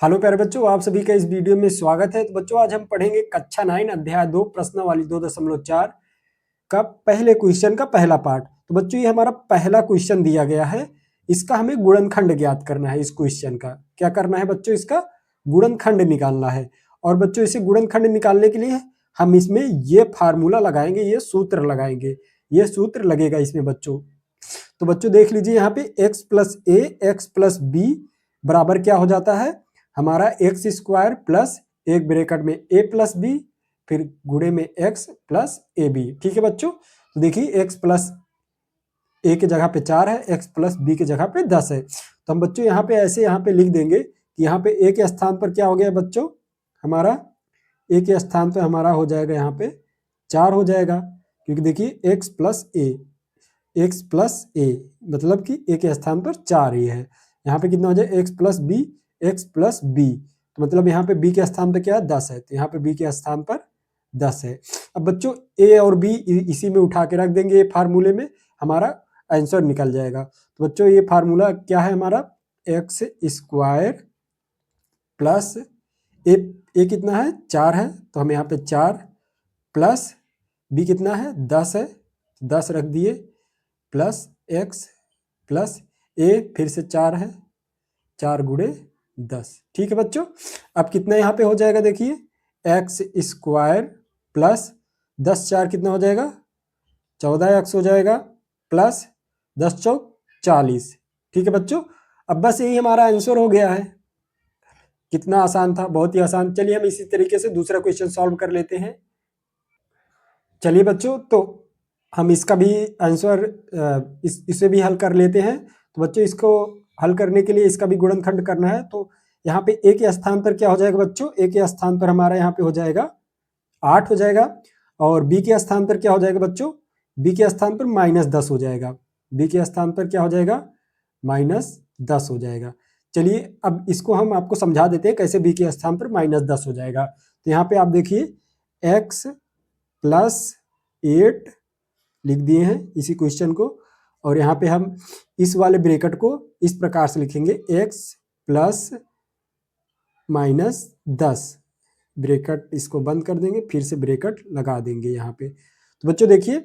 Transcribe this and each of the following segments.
Hello प्यारे बच्चों, आप सभी का इस वीडियो में स्वागत है। तो बच्चों आज हम पढ़ेंगे कक्षा 9 अध्याय 2 प्रश्नावली 2.4 का पहले क्वेश्चन का पहला पार्ट। तो बच्चों ये हमारा पहला क्वेश्चन दिया गया है, इसका हमें गुणनखंड ज्ञात करना है। इस क्वेश्चन का क्या करना है बच्चों, इसका गुणनखंड निकालना है। और बच्चों इसे गुणनखंड निकालने के लिए हम इसमें ये फार्मूला लगाएंगे, ये सूत्र लगाएंगे, ये सूत्र लगेगा इसमें बच्चों। तो बच्चों देख लीजिए यहाँ पे x प्लस ए एक्स प्लस बी बराबर क्या हो जाता है हमारा एक्स स्क्वायर प्लस एक ब्रैकेट में ए प्लस बी फिर गुणे में एक्स प्लस ए बी। ठीक है बच्चों, तो देखिए x प्लस ए के जगह पे 4 है, x प्लस बी के जगह पे 10 है। तो हम बच्चों यहाँ पे ऐसे यहाँ पे लिख देंगे कि यहाँ पे ए के स्थान पर क्या हो गया बच्चों, हमारा ए के स्थान पर हमारा हो जाएगा यहाँ पे 4 हो जाएगा, क्योंकि देखिए x प्लस ए एक्स प्लस ए मतलब कि ए के स्थान पर 4 ही है। यहाँ पे कितना हो जाए x plus b, x plus b, तो मतलब यहाँ पे बी के स्थान पर क्या है 10 है, तो यहाँ पे बी के स्थान पर 10 है। अब बच्चों ए और बी इसी में उठा के रख देंगे, ये फार्मूले में हमारा आंसर निकल जाएगा। तो बच्चों ये फार्मूला क्या है हमारा, एक्स स्क्वायर प्लस ए कितना है 4 है, तो हम यहाँ पे 4 प्लस बी कितना है 10 है, 10 रख दिए प्लस एक्स प्लस ए फिर से 4 है, 4 गुणे 10। ठीक है बच्चों, अब कितना यहाँ पे हो जाएगा देखिए एक्स स्क्वायर प्लस 10 4 कितना हो जाएगा 14 एक्स हो जाएगा प्लस 10 चौक 40। ठीक है बच्चों, अब बस यही हमारा आंसर हो गया है। कितना आसान था, बहुत ही आसान। चलिए हम इसी तरीके से दूसरा क्वेश्चन सॉल्व कर लेते हैं। चलिए बच्चों, तो हम इसका भी आंसर इसे भी हल कर लेते हैं। तो बच्चों इसको हल करने के लिए इसका भी गुणनखंड करना है। तो यहाँ पे ए के स्थान पर क्या हो जाएगा बच्चों, ए के स्थान पर हमारा यहाँ पे हो जाएगा 8 हो जाएगा, और बी के स्थान पर क्या हो जाएगा बच्चों, बी के स्थान पर -10 हो जाएगा, बी के स्थान पर क्या हो जाएगा -10 हो जाएगा। चलिए अब इसको हम आपको समझा देते हैं कैसे बी के स्थान पर -10 हो जाएगा। तो यहाँ पे आप देखिए एक्स प्लस 8 लिख दिए हैं इसी क्वेश्चन को, और यहाँ पे हम इस वाले ब्रैकेट को इस प्रकार से लिखेंगे x प्लस -10, ब्रैकेट इसको बंद कर देंगे, फिर से ब्रैकेट लगा देंगे यहाँ पे। तो बच्चों देखिए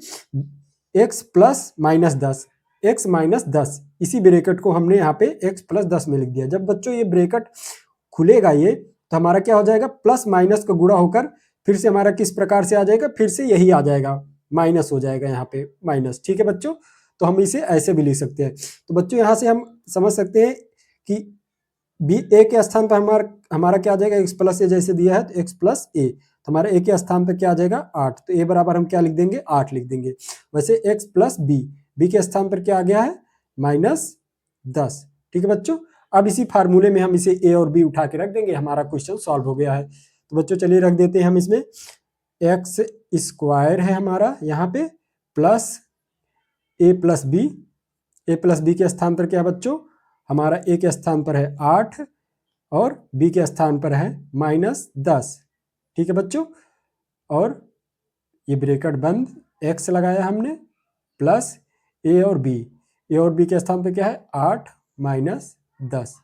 x प्लस -10, x -10, इसी ब्रैकेट को हमने यहाँ पे x प्लस 10 में लिख दिया। जब बच्चों ये ब्रैकेट खुलेगा ये, तो हमारा क्या हो जाएगा प्लस माइनस का गुणा होकर फिर से हमारा किस प्रकार से आ जाएगा, फिर से यही आ जाएगा, माइनस हो जाएगा यहाँ पे माइनस। ठीक है बच्चों, तो हम इसे ऐसे भी लिख सकते हैं। तो बच्चों यहाँ से हम समझ सकते हैं कि बी ए के स्थान पर हमारा क्या आ जाएगा, एक्स प्लस ए जैसे दिया है तो एक्स प्लस ए, तो हमारे ए के स्थान पर क्या आ जाएगा 8, तो ए बराबर हम क्या लिख देंगे 8 लिख देंगे। वैसे एक्स प्लस बी, बी के स्थान पर क्या आ गया है -10। ठीक है बच्चों, अब इसी फार्मूले में हम इसे ए और बी उठा के रख देंगे, हमारा क्वेश्चन सॉल्व हो गया है। तो बच्चों चलिए रख देते हैं हम इसमें, एक्स स्क्वायर है हमारा यहाँ पे प्लस ए प्लस बी, ए प्लस बी के स्थान पर क्या है बच्चों, हमारा ए के स्थान पर है 8 और बी के स्थान पर है -10। ठीक है बच्चों, और ये ब्रैकेट बंद, एक्स लगाया हमने प्लस ए और बी, ए और बी के स्थान पर क्या है 8 -10।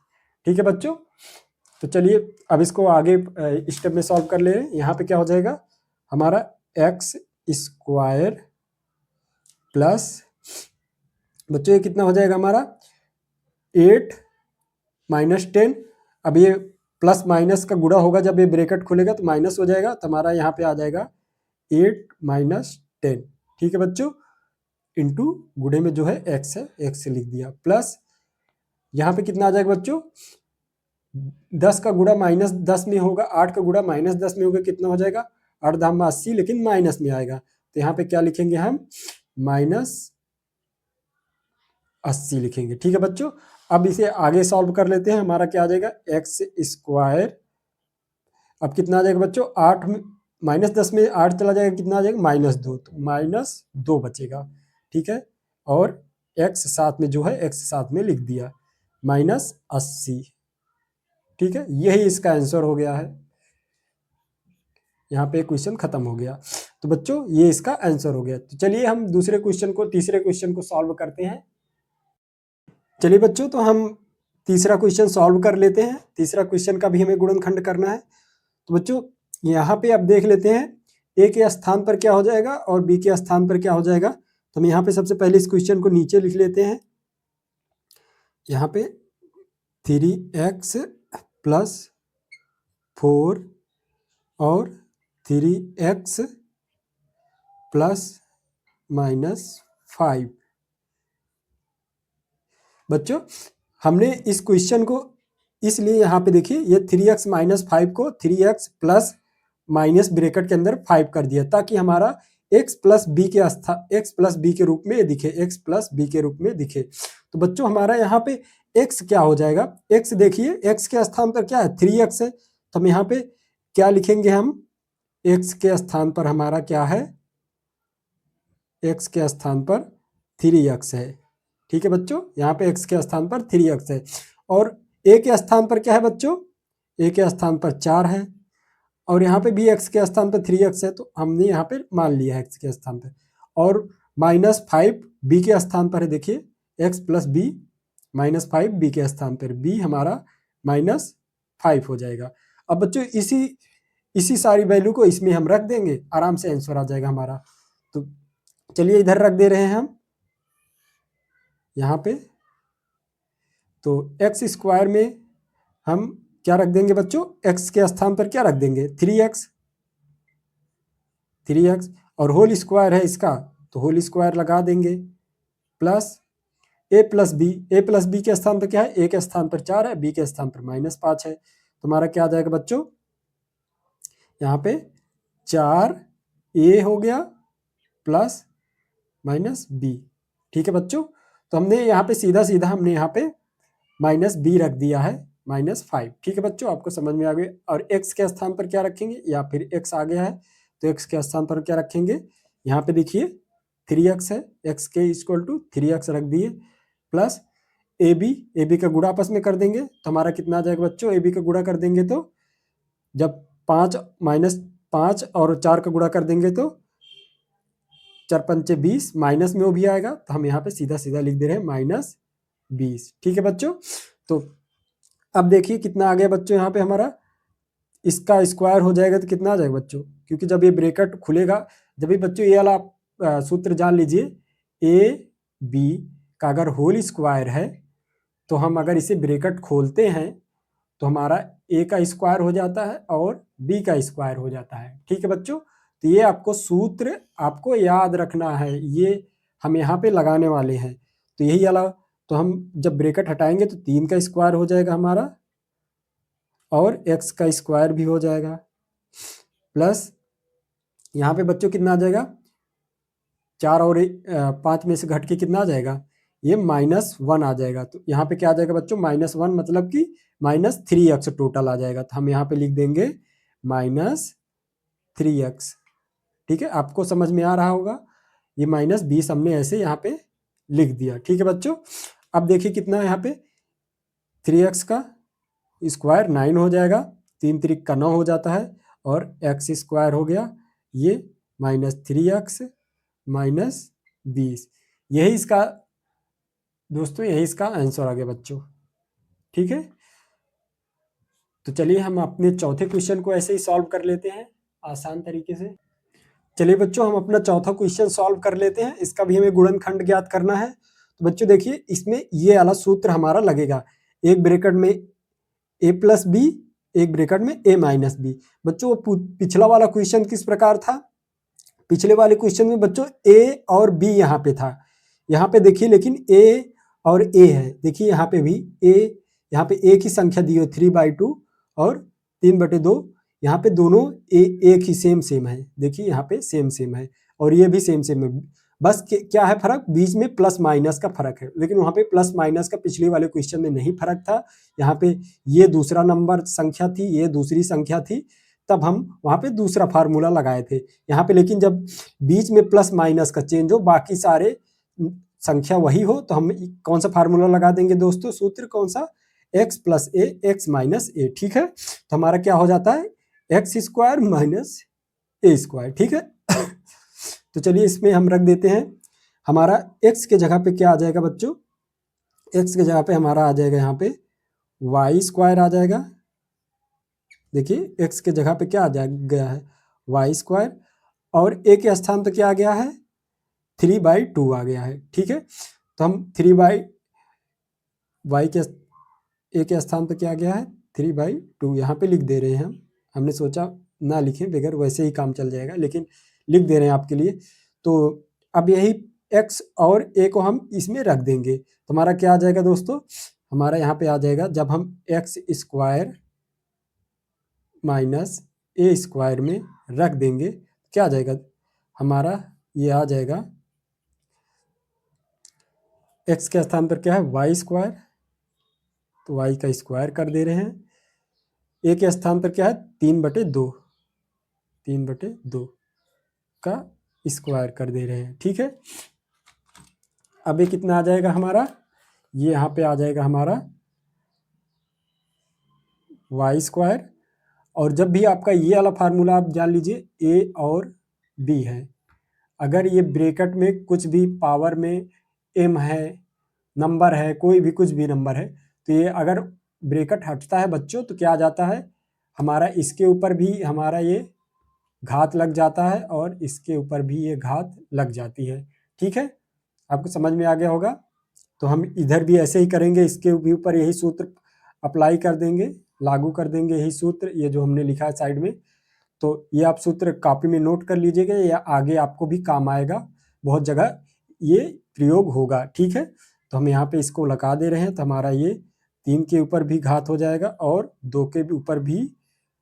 ठीक है बच्चों, तो चलिए अब इसको आगे स्टेप में सॉल्व कर ले रहे हैं। यहाँ पे क्या हो जाएगा हमारा एक्स स्क्वायर प्लस बच्चों ये कितना हो जाएगा हमारा 8 -10। अब ये प्लस माइनस का गुणा होगा, जब ये ब्रैकेट खुलेगा तो माइनस हो जाएगा, तो हमारा यहाँ पे आ जाएगा 8 -10। ठीक है बच्चों, इंटू गुणे में जो है एक्स है, एक्स से लिख दिया, प्लस यहाँ पे कितना आ जाएगा बच्चों, 10 का गुणा -10 में होगा, 8 का गुणा -10 में होगा, कितना हो जाएगा 8 दाम 80, लेकिन माइनस में आएगा, तो यहाँ पे क्या लिखेंगे हम -80 लिखेंगे। ठीक है बच्चों, अब इसे आगे सॉल्व कर लेते हैं। हमारा क्या आ जाएगा एक्स स्क्वायर, अब कितना आ जाएगा बच्चों 8 में -10 में 8 चला जाएगा, कितना आ जाएगा -2, तो -2 बचेगा। ठीक है, और एक्स साथ में जो है एक्स साथ में लिख दिया -80। ठीक है, यही इसका आंसर हो गया है। यहाँ पे क्वेश्चन खत्म हो गया। तो बच्चों ये इसका आंसर हो गया। तो चलिए हम दूसरे क्वेश्चन को, तीसरे क्वेश्चन को सॉल्व करते हैं। चलिए बच्चों, तो हम तीसरा क्वेश्चन सॉल्व कर लेते हैं। तीसरा क्वेश्चन का भी हमें गुणनखंड करना है। तो बच्चों यहाँ पे अब देख लेते हैं ए के स्थान पर क्या हो जाएगा और बी के स्थान पर क्या हो जाएगा। तो हम यहाँ पे सबसे पहले इस क्वेश्चन को नीचे लिख लेते हैं। यहाँ पे 3x + 4 और 3x ± 5। बच्चों हमने इस क्वेश्चन को इसलिए यहाँ पे देखिए ये 3x - 5 को 3x प्लस माइनस ब्रैकेट के अंदर 5 कर दिया ताकि हमारा x + b के रूप में दिखे, x + b के रूप में दिखे। तो बच्चों हमारा यहाँ पे x क्या हो जाएगा, x देखिए x के स्थान पर क्या है 3x है, तो हम यहाँ पे क्या लिखेंगे, हम x के स्थान पर हमारा क्या है, x के स्थान पर 3x है। ठीक है बच्चों, यहाँ पे x के स्थान पर 3x है और a के स्थान पर क्या है बच्चों, a के स्थान पर 4 है और यहाँ पे भी x के स्थान पर 3x है, तो हमने यहाँ पे मान लिया है x के स्थान पर। और -5 b के स्थान पर है, देखिए x + b -5 b के स्थान पर, b हमारा -5 हो जाएगा। अब बच्चों इसी सारी वैल्यू को इसमें हम रख देंगे, आराम से आंसर आ जाएगा हमारा। तो चलिए इधर रख दे रहे हैं हम यहाँ पे। तो x² में हम क्या रख देंगे बच्चों, x के स्थान पर क्या रख देंगे 3x और होल स्क्वायर है इसका, तो होल स्क्वायर लगा देंगे प्लस a + b के स्थान पर क्या है, a के स्थान पर 4 है, b के स्थान पर -5 है। तो हमारा क्या आ जाएगा बच्चों, यहाँ पे 4a हो गया प्लस -b। ठीक है बच्चों, तो हमने यहाँ पे सीधा हमने यहाँ पे -b रख दिया है -5। ठीक है बच्चों, आपको समझ में आ गया। और x के स्थान पर क्या रखेंगे, या फिर x आ गया है तो x के स्थान पर क्या रखेंगे, यहाँ पे देखिए 3x है, x के = 3x रख दिए प्लस ab का गुणा आपस में कर देंगे, तो हमारा कितना आ जाएगा बच्चों, ab का गुणा कर देंगे तो जब 5 और 4 का गुणा कर देंगे तो 4 × 5 = 20, माइनस में वो भी आएगा, तो हम यहाँ पे सीधा लिख दे रहे हैं -20। ठीक है बच्चों, तो अब देखिए कितना आ गया बच्चों, यहाँ पे हमारा इसका स्क्वायर हो जाएगा तो कितना आ जाएगा बच्चों, क्योंकि जब ये ब्रैकेट खुलेगा, जब भी बच्चों ये वाला सूत्र जान लीजिए, ab का अगर होल स्क्वायर है तो हम अगर इसे ब्रैकेट खोलते हैं तो हमारा a का स्क्वायर हो जाता है और b का स्क्वायर हो जाता है। ठीक है बच्चों, तो ये आपको सूत्र आपको याद रखना है, ये हम यहाँ पे लगाने वाले हैं। तो यही वाला, तो हम जब ब्रैकेट हटाएंगे तो 3 का स्क्वायर हो जाएगा हमारा और x का स्क्वायर भी हो जाएगा प्लस यहाँ पे बच्चों कितना आ जाएगा, 4 और 5 में से घट के कितना आ जाएगा, ये -1 आ जाएगा। तो यहाँ पे क्या आ जाएगा बच्चों, -1 मतलब कि -3x टोटल आ जाएगा। तो हम यहाँ पे लिख देंगे -3x। ठीक है, आपको समझ में आ रहा होगा, ये -20 हमने ऐसे यहाँ पे लिख दिया। ठीक है बच्चों, अब देखिए कितना है यहाँ पे, 3x का स्क्वायर 9 हो जाएगा, 3 × 3 = 9 हो जाता है और x² हो गया ये -3x -20। यही इसका दोस्तों, यही इसका आंसर आ गया बच्चों। ठीक है, तो चलिए हम अपने चौथे क्वेश्चन को ऐसे ही सॉल्व कर लेते हैं आसान तरीके से। चलिए बच्चों, हम अपना चौथा क्वेश्चन सॉल्व कर लेते हैं। इसका भी हमें गुणनखंड ज्ञात करना है। तो बच्चों देखिए, इसमें ये वाला सूत्र हमारा लगेगा, एक ब्रैकेट में a + b, एक ब्रैकेट में a - b। बच्चों पिछला वाला क्वेश्चन किस प्रकार था, पिछले वाले क्वेश्चन में बच्चों a और b यहाँ पे था, यहाँ पे देखिए लेकिन a और a है, देखिए यहाँ पे भी a, यहाँ पे a की संख्या दी हो 3/2 और 3/2, यहाँ पे दोनों एक ही सेम है, देखिए यहाँ पे सेम है और ये भी सेम है। बस क्या है फर्क, बीच में प्लस माइनस का फर्क है, लेकिन वहाँ पे प्लस माइनस का पिछले वाले क्वेश्चन में नहीं फर्क था। यहाँ पे ये दूसरा नंबर संख्या थी, ये दूसरी संख्या थी, तब हम वहाँ पे दूसरा फार्मूला लगाए थे। यहाँ पे लेकिन जब बीच में प्लस माइनस का चेंज हो, बाकी सारे संख्या वही हो, तो हम कौन सा फार्मूला लगा देंगे दोस्तों, सूत्र कौन सा, x + a x - a। ठीक है, तो हमारा क्या हो जाता है, x² - a²। ठीक है, तो चलिए इसमें हम रख देते हैं, हमारा x के जगह पे क्या आ जाएगा बच्चों, x के जगह पे हमारा आ जाएगा यहाँ पे वाई स्क्वायर आ जाएगा। देखिए एक्स के जगह पे क्या आ गया है, वाई स्क्वायर, और ए के स्थान पे क्या आ गया है, 3/2 आ गया है। ठीक है, तो हम 3/y के ए के स्थान पे क्या आ गया है, 3/2 यहाँ पे लिख दे रहे हैं हम। हमने सोचा ना लिखें, बगैर वैसे ही काम चल जाएगा, लेकिन लिख दे रहे हैं आपके लिए। तो अब यही x और a को हम इसमें रख देंगे, तो हमारा क्या आ जाएगा दोस्तों, हमारा यहाँ पे आ जाएगा, जब हम x स्क्वायर माइनस ए स्क्वायर में रख देंगे क्या आ जाएगा, हमारा ये आ जाएगा, x के स्थान पर क्या है, वाई स्क्वायर, तो वाई का स्क्वायर कर दे रहे हैं। ए के स्थान पर क्या है, 3/2, 3/2 का स्क्वायर कर दे रहे हैं। ठीक है, अब ये कितना आ जाएगा हमारा, ये यहाँ पे आ जाएगा हमारा वाई स्क्वायर, और जब भी आपका ये वाला फार्मूला आप जान लीजिए ए और बी है, अगर ये ब्रैकेट में कुछ भी पावर में एम है, नंबर है, कोई भी कुछ भी नंबर है, तो ये अगर ब्रैकेट हटता है बच्चों तो क्या आ जाता है, हमारा इसके ऊपर भी हमारा ये घात लग जाता है और इसके ऊपर भी ये घात लग जाती है। ठीक है, आपको समझ में आ गया होगा। तो हम इधर भी ऐसे ही करेंगे, इसके भी ऊपर यही सूत्र अप्लाई कर देंगे, लागू कर देंगे यही सूत्र, ये जो हमने लिखा है साइड में। तो ये आप सूत्र कॉपी में नोट कर लीजिएगा, या आगे आपको भी काम आएगा, बहुत जगह ये प्रयोग होगा। ठीक है, तो हम यहाँ पे इसको लगा दे रहे हैं, तो हमारा ये 3 के ऊपर भी घात हो जाएगा और 2 के भी ऊपर भी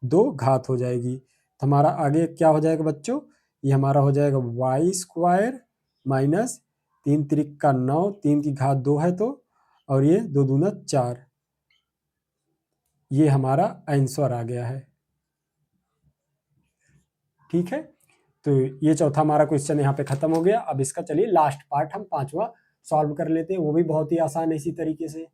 2 घात हो जाएगी। तो हमारा आगे क्या हो जाएगा बच्चों, ये हमारा हो जाएगा वाई स्क्वायर माइनस 3 त्रिक का 9, 3 की घात 2 है तो, और ये 2 दूना 4, ये हमारा आंसर आ गया है। ठीक है, तो ये चौथा हमारा क्वेश्चन यहाँ पे खत्म हो गया। अब इसका चलिए लास्ट पार्ट हम पांचवा सॉल्व कर लेते हैं, वो भी बहुत ही आसान है इसी तरीके से।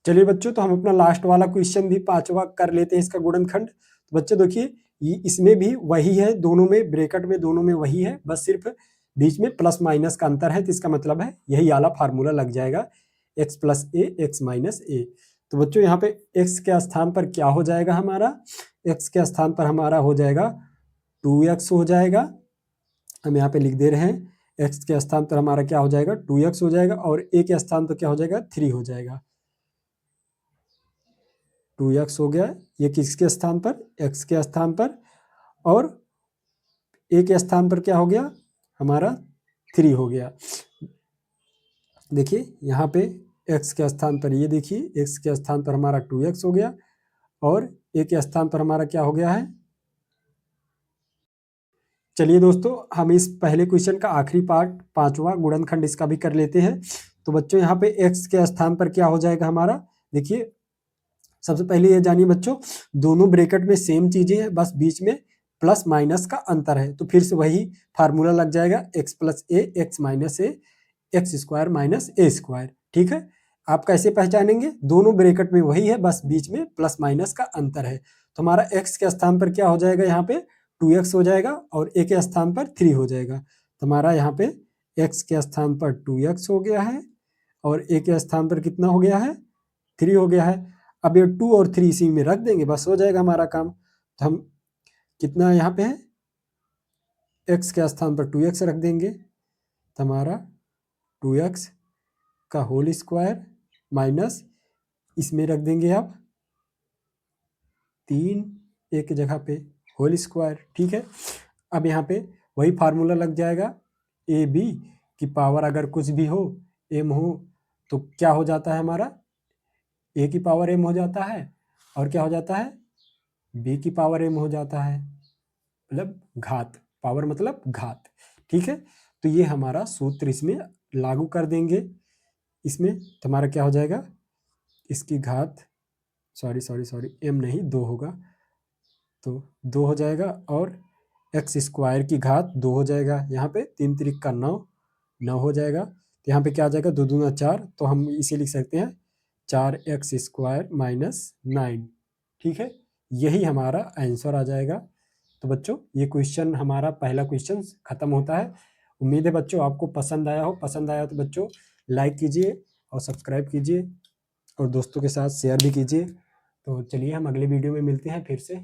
चलिए बच्चों, तो हम अपना लास्ट वाला क्वेश्चन भी पांचवा कर लेते हैं, इसका गुणनखंड। तो बच्चों देखिए, इसमें भी वही है, दोनों में ब्रैकेट में दोनों में वही है, बस सिर्फ बीच में प्लस माइनस का अंतर है। तो इसका मतलब है यही वाला फार्मूला लग जाएगा, x प्लस ए एक्स माइनस ए। तो बच्चों यहाँ पे x के स्थान पर क्या हो जाएगा हमारा, x के स्थान पर हमारा हो जाएगा 2x हो जाएगा। हम यहाँ पे लिख दे रहे हैं, x के स्थान पर हमारा क्या हो जाएगा, 2x हो जाएगा, और a के स्थान पर क्या हो जाएगा, 3 हो जाएगा। 2x हो गया, ये किसके स्थान पर, x के स्थान पर, और a के स्थान पर क्या हो गया हमारा, 3 हो गया। देखिए यहाँ पे x के स्थान पर, ये देखिए x के स्थान पर हमारा 2x हो गया, और a के स्थान पर हमारा क्या हो गया है। चलिए दोस्तों, हम इस पहले क्वेश्चन का आखिरी पार्ट पांचवा गुणनखंड इसका भी कर लेते हैं। तो बच्चों यहाँ पे x के स्थान पर क्या हो जाएगा हमारा, देखिए सबसे पहले ये जानिए बच्चों, दोनों ब्रैकेट में सेम चीजें हैं, बस बीच में प्लस माइनस का अंतर है। तो फिर से वही फार्मूला लग जाएगा, x प्लस ए एक्स माइनस ए एक्स स्क्वायर माइनस ए स्क्वायर। ठीक है, आप कैसे पहचानेंगे, दोनों ब्रैकेट में वही है, बस बीच में प्लस माइनस का अंतर है। तो हमारा x के स्थान पर क्या हो जाएगा, यहाँ पे 2x हो जाएगा, और a के स्थान पर 3 हो जाएगा। तो हमारा यहाँ पे x के स्थान पर 2x हो गया है, और a के स्थान पर कितना हो गया है, 3 हो गया है। अब ये 2 और 3 इसी में रख देंगे, बस हो जाएगा हमारा काम। तो हम कितना यहाँ पे है, x के स्थान पर 2x रख देंगे, तो हमारा 2x का होल स्क्वायर माइनस, इसमें रख देंगे आप 3 एक जगह पे होल स्क्वायर। ठीक है, अब यहाँ पे वही फार्मूला लग जाएगा, ए बी की पावर अगर कुछ भी हो, एम हो, तो क्या हो जाता है हमारा, ए की पावर एम हो जाता है, और क्या हो जाता है, बी की पावर एम हो जाता है, मतलब घात, पावर मतलब घात। ठीक है, तो ये हमारा सूत्र इसमें लागू कर देंगे, इसमें तो हमारा क्या हो जाएगा, इसकी घात, सॉरी एम नहीं 2 होगा, तो 2 हो जाएगा, और एक्स स्क्वायर की घात 2 हो जाएगा, यहाँ पे 3 त्रिक का 9 हो जाएगा। तो यहाँ पे क्या आ जाएगा, 2 दूना 4, तो हम इसे लिख सकते हैं 4x स्क्वायर माइनस 9। ठीक है, यही हमारा आंसर आ जाएगा। तो बच्चों ये क्वेश्चन हमारा पहला क्वेश्चन खत्म होता है। उम्मीद है बच्चों आपको पसंद आया हो, पसंद आया तो बच्चों लाइक कीजिए और सब्सक्राइब कीजिए, और दोस्तों के साथ शेयर भी कीजिए। तो चलिए हम अगले वीडियो में मिलते हैं फिर से।